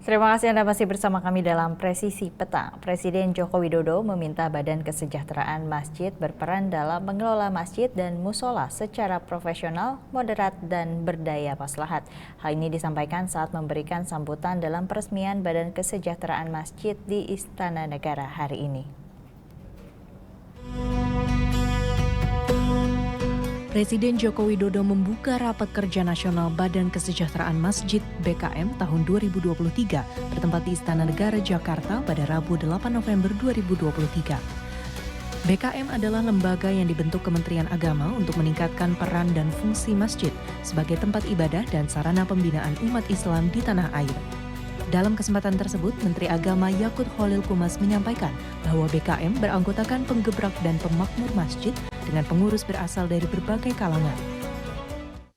Terima kasih Anda masih bersama kami dalam Presisi Petang. Presiden Joko Widodo meminta Badan Kesejahteraan Masjid berperan dalam mengelola masjid dan musola secara profesional, moderat, dan berdaya maslahat. Hal ini disampaikan saat memberikan sambutan dalam peresmian Badan Kesejahteraan Masjid di Istana Negara hari ini. Presiden Joko Widodo membuka Rapat Kerja Nasional Badan Kesejahteraan Masjid (BKM) tahun 2023 bertempat di Istana Negara Jakarta pada Rabu 8 November 2023. BKM adalah lembaga yang dibentuk Kementerian Agama untuk meningkatkan peran dan fungsi masjid sebagai tempat ibadah dan sarana pembinaan umat Islam di tanah air. Dalam kesempatan tersebut, Menteri Agama Yakut Khalil Qumas menyampaikan bahwa BKM beranggotakan penggebrak dan pemakmur masjid dengan pengurus berasal dari berbagai kalangan.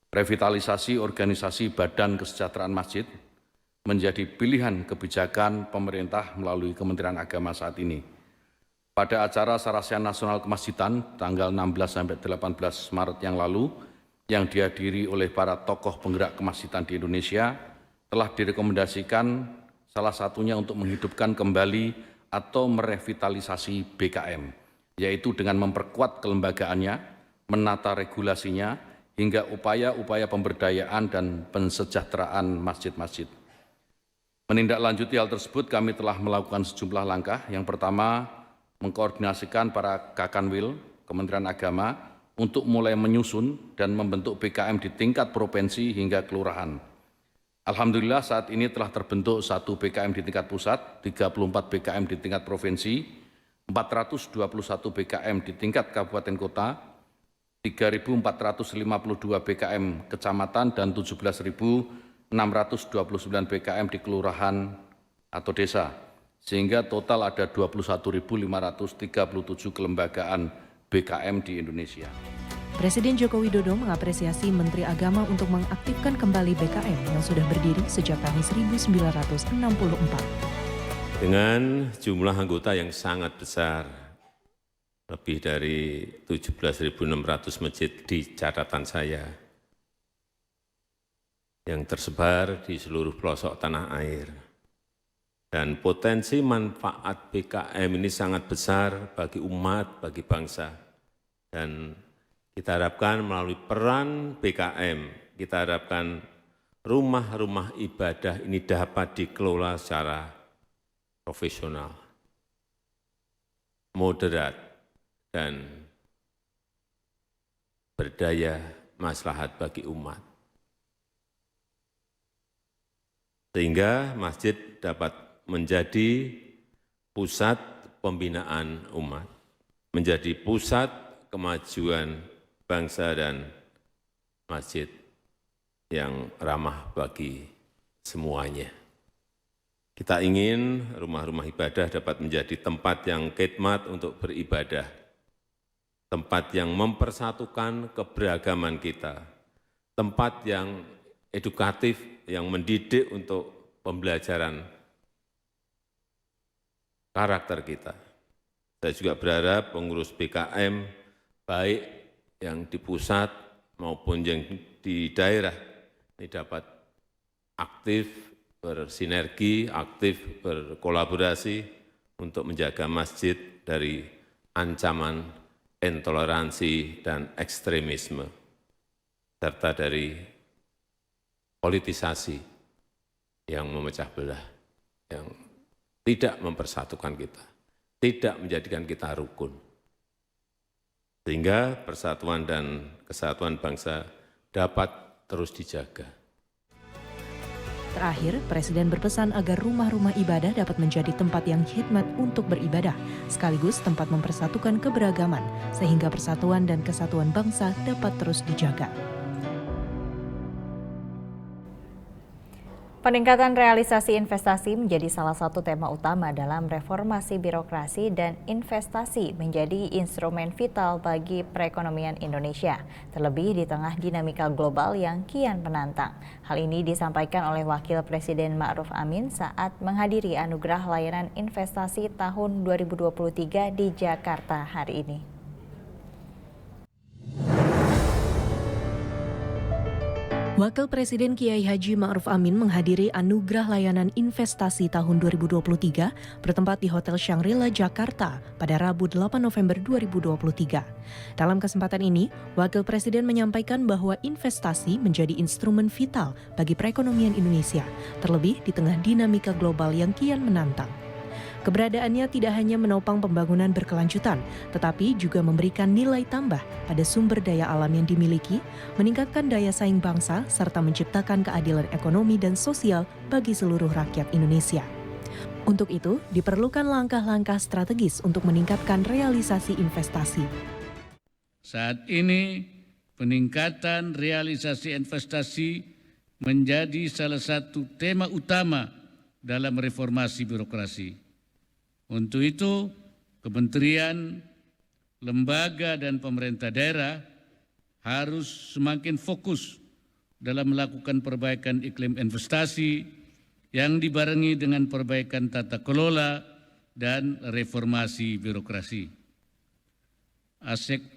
Revitalisasi organisasi Badan Kesejahteraan Masjid menjadi pilihan kebijakan pemerintah melalui Kementerian Agama saat ini. Pada acara Sarasian Nasional Kemasjidan tanggal 16-18 Maret yang lalu, yang dihadiri oleh para tokoh penggerak kemasjidan di Indonesia, telah direkomendasikan salah satunya untuk menghidupkan kembali atau merevitalisasi BKM, yaitu dengan memperkuat kelembagaannya, menata regulasinya, hingga upaya-upaya pemberdayaan dan pensejahteraan masjid-masjid. Menindaklanjuti hal tersebut, kami telah melakukan sejumlah langkah. Yang pertama, mengkoordinasikan para Kakanwil Kementerian Agama untuk mulai menyusun dan membentuk BKM di tingkat provinsi hingga kelurahan. Alhamdulillah saat ini telah terbentuk 1 BKM di tingkat pusat, 34 BKM di tingkat provinsi, 421 BKM di tingkat kabupaten kota, 3.452 BKM kecamatan, dan 17.629 BKM di kelurahan atau desa, sehingga total ada 21.537 kelembagaan BKM di Indonesia. Presiden Joko Widodo mengapresiasi Menteri Agama untuk mengaktifkan kembali BKM yang sudah berdiri sejak tahun 1964. Dengan jumlah anggota yang sangat besar, lebih dari 17.600 masjid di catatan saya, yang tersebar di seluruh pelosok tanah air. Dan potensi manfaat BKM ini sangat besar bagi umat, bagi bangsa. Dan kita harapkan melalui peran BKM, kita harapkan rumah-rumah ibadah ini dapat dikelola secara profesional, moderat, dan berdaya maslahat bagi umat. Sehingga masjid dapat menjadi pusat pembinaan umat, menjadi pusat kemajuan bangsa dan masjid yang ramah bagi semuanya. Kita ingin rumah-rumah ibadah dapat menjadi tempat yang khidmat untuk beribadah, tempat yang mempersatukan keberagaman kita, tempat yang edukatif, yang mendidik untuk pembelajaran karakter kita. Saya juga berharap pengurus BKM, baik yang di pusat maupun yang di daerah, ini dapat aktif bersinergi, aktif berkolaborasi untuk menjaga masjid dari ancaman intoleransi dan ekstremisme, serta dari politisasi yang memecah belah, yang tidak mempersatukan kita, tidak menjadikan kita rukun. Sehingga persatuan dan kesatuan bangsa dapat terus dijaga. Terakhir, Presiden berpesan agar rumah-rumah ibadah dapat menjadi tempat yang khidmat untuk beribadah, sekaligus tempat mempersatukan keberagaman, sehingga persatuan dan kesatuan bangsa dapat terus dijaga. Peningkatan realisasi investasi menjadi salah satu tema utama dalam reformasi birokrasi, dan investasi menjadi instrumen vital bagi perekonomian Indonesia, terlebih di tengah dinamika global yang kian menantang. Hal ini disampaikan oleh Wakil Presiden Ma'ruf Amin saat menghadiri Anugerah Layanan Investasi tahun 2023 di Jakarta hari ini. Wakil Presiden Kiai Haji Ma'ruf Amin menghadiri Anugerah Layanan Investasi tahun 2023 bertempat di Hotel Shangri-La Jakarta pada Rabu 8 November 2023. Dalam kesempatan ini, Wakil Presiden menyampaikan bahwa investasi menjadi instrumen vital bagi perekonomian Indonesia, terlebih di tengah dinamika global yang kian menantang. Keberadaannya tidak hanya menopang pembangunan berkelanjutan, tetapi juga memberikan nilai tambah pada sumber daya alam yang dimiliki, meningkatkan daya saing bangsa, serta menciptakan keadilan ekonomi dan sosial bagi seluruh rakyat Indonesia. Untuk itu, diperlukan langkah-langkah strategis untuk meningkatkan realisasi investasi. Saat ini, peningkatan realisasi investasi menjadi salah satu tema utama dalam reformasi birokrasi. Untuk itu, kementerian, lembaga, dan pemerintah daerah harus semakin fokus dalam melakukan perbaikan iklim investasi yang dibarengi dengan perbaikan tata kelola dan reformasi birokrasi.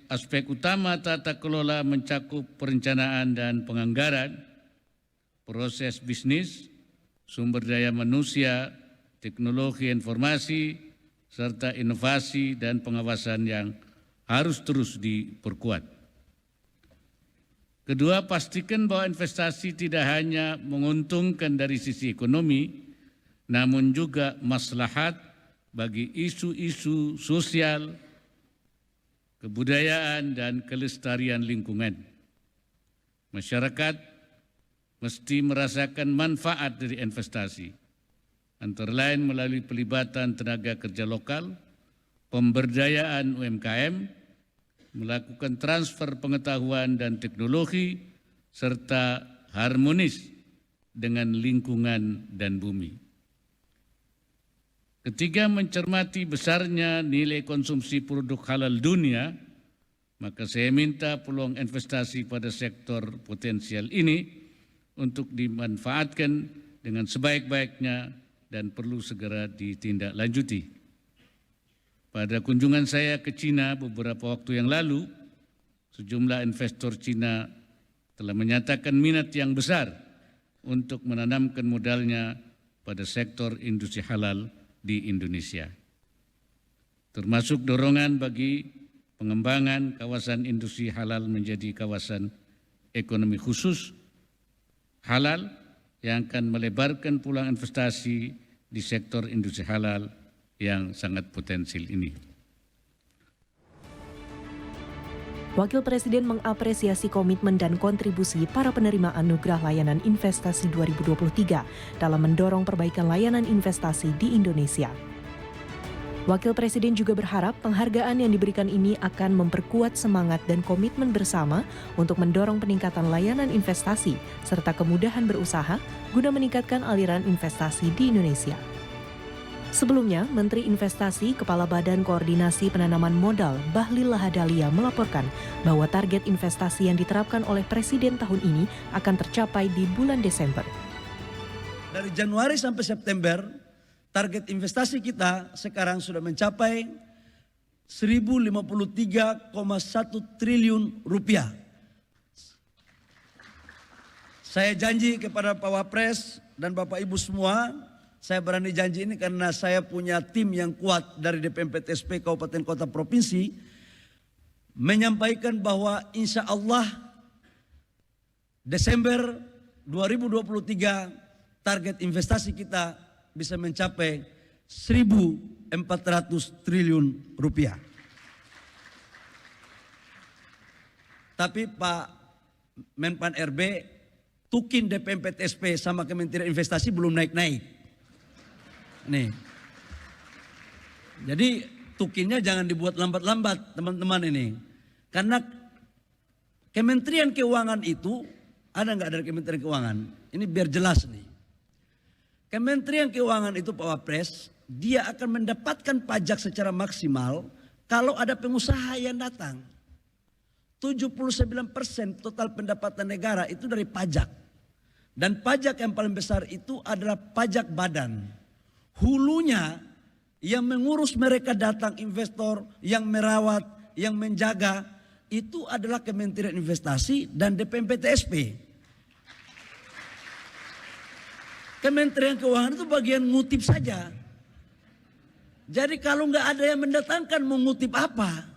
Aspek utama tata kelola mencakup perencanaan dan penganggaran, proses bisnis, sumber daya manusia, teknologi informasi, serta inovasi dan pengawasan yang harus terus diperkuat. Kedua, pastikan bahwa investasi tidak hanya menguntungkan dari sisi ekonomi, namun juga maslahat bagi isu-isu sosial, kebudayaan, dan kelestarian lingkungan. Masyarakat mesti merasakan manfaat dari investasi, antara lain melalui pelibatan tenaga kerja lokal, pemberdayaan UMKM, melakukan transfer pengetahuan dan teknologi, serta harmonis dengan lingkungan dan bumi. Ketiga, mencermati besarnya nilai konsumsi produk halal dunia, maka saya minta peluang investasi pada sektor potensial ini untuk dimanfaatkan dengan sebaik-baiknya dan perlu segera ditindaklanjuti. Pada kunjungan saya ke Cina beberapa waktu yang lalu, sejumlah investor Cina telah menyatakan minat yang besar untuk menanamkan modalnya pada sektor industri halal di Indonesia. Termasuk dorongan bagi pengembangan kawasan industri halal menjadi kawasan ekonomi khusus halal yang akan melebarkan peluang investasi di sektor industri halal yang sangat potensial ini. Wakil Presiden mengapresiasi komitmen dan kontribusi para penerima Anugerah Layanan Investasi 2023 dalam mendorong perbaikan layanan investasi di Indonesia. Wakil Presiden juga berharap penghargaan yang diberikan ini akan memperkuat semangat dan komitmen bersama untuk mendorong peningkatan layanan investasi serta kemudahan berusaha guna meningkatkan aliran investasi di Indonesia. Sebelumnya, Menteri Investasi Kepala Badan Koordinasi Penanaman Modal Bahlil Lahadalia melaporkan bahwa target investasi yang diterapkan oleh Presiden tahun ini akan tercapai di bulan Desember. Dari Januari sampai September, target investasi kita sekarang sudah mencapai 1.053,1 triliun rupiah. Saya janji kepada Pak Wapres dan Bapak Ibu semua, saya berani janji ini karena saya punya tim yang kuat dari DPMPTSP Kabupaten Kota Provinsi, menyampaikan bahwa insya Allah Desember 2023 target investasi kita bisa mencapai 1.400 triliun rupiah. Tapi Pak Menpan RB, tukin DPMPTSP sama Kementerian Investasi belum naik-naik. Nih. Jadi tukinnya jangan dibuat lambat-lambat teman-teman ini. Karena Kementerian Keuangan itu, ada nggak dari Kementerian Keuangan? Ini biar jelas nih. Kementerian Keuangan itu Pak Wapres, dia akan mendapatkan pajak secara maksimal kalau ada pengusaha yang datang. 79% total pendapatan negara itu dari pajak. Dan pajak yang paling besar itu adalah pajak badan. Hulunya yang mengurus mereka datang investor, yang merawat, yang menjaga, itu adalah Kementerian Investasi dan DPMPTSP. Kementerian Keuangan itu bagian ngutip saja. Jadi kalau nggak ada yang mendatangkan, mau ngutip apa?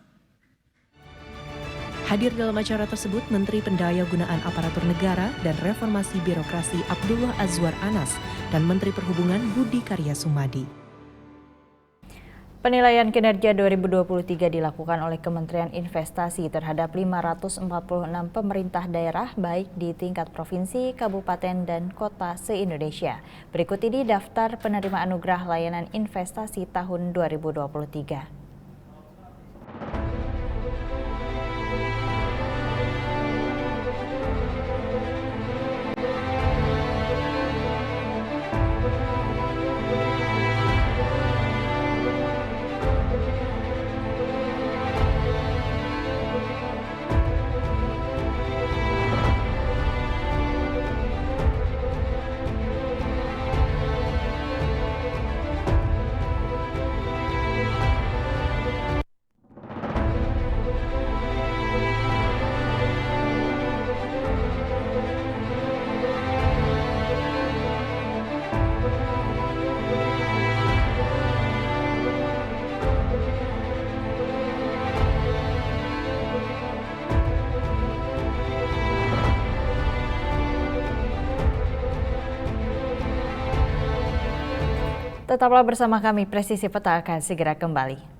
Hadir dalam acara tersebut Menteri Pendayagunaan Aparatur Negara dan Reformasi Birokrasi Abdullah Azwar Anas dan Menteri Perhubungan Budi Karya Sumadi. Penilaian kinerja 2023 dilakukan oleh Kementerian Investasi terhadap 546 pemerintah daerah baik di tingkat provinsi, kabupaten, dan kota se-Indonesia. Berikut ini daftar penerima anugerah layanan investasi tahun 2023. Tetaplah bersama kami, Presisi Peta akan segera kembali.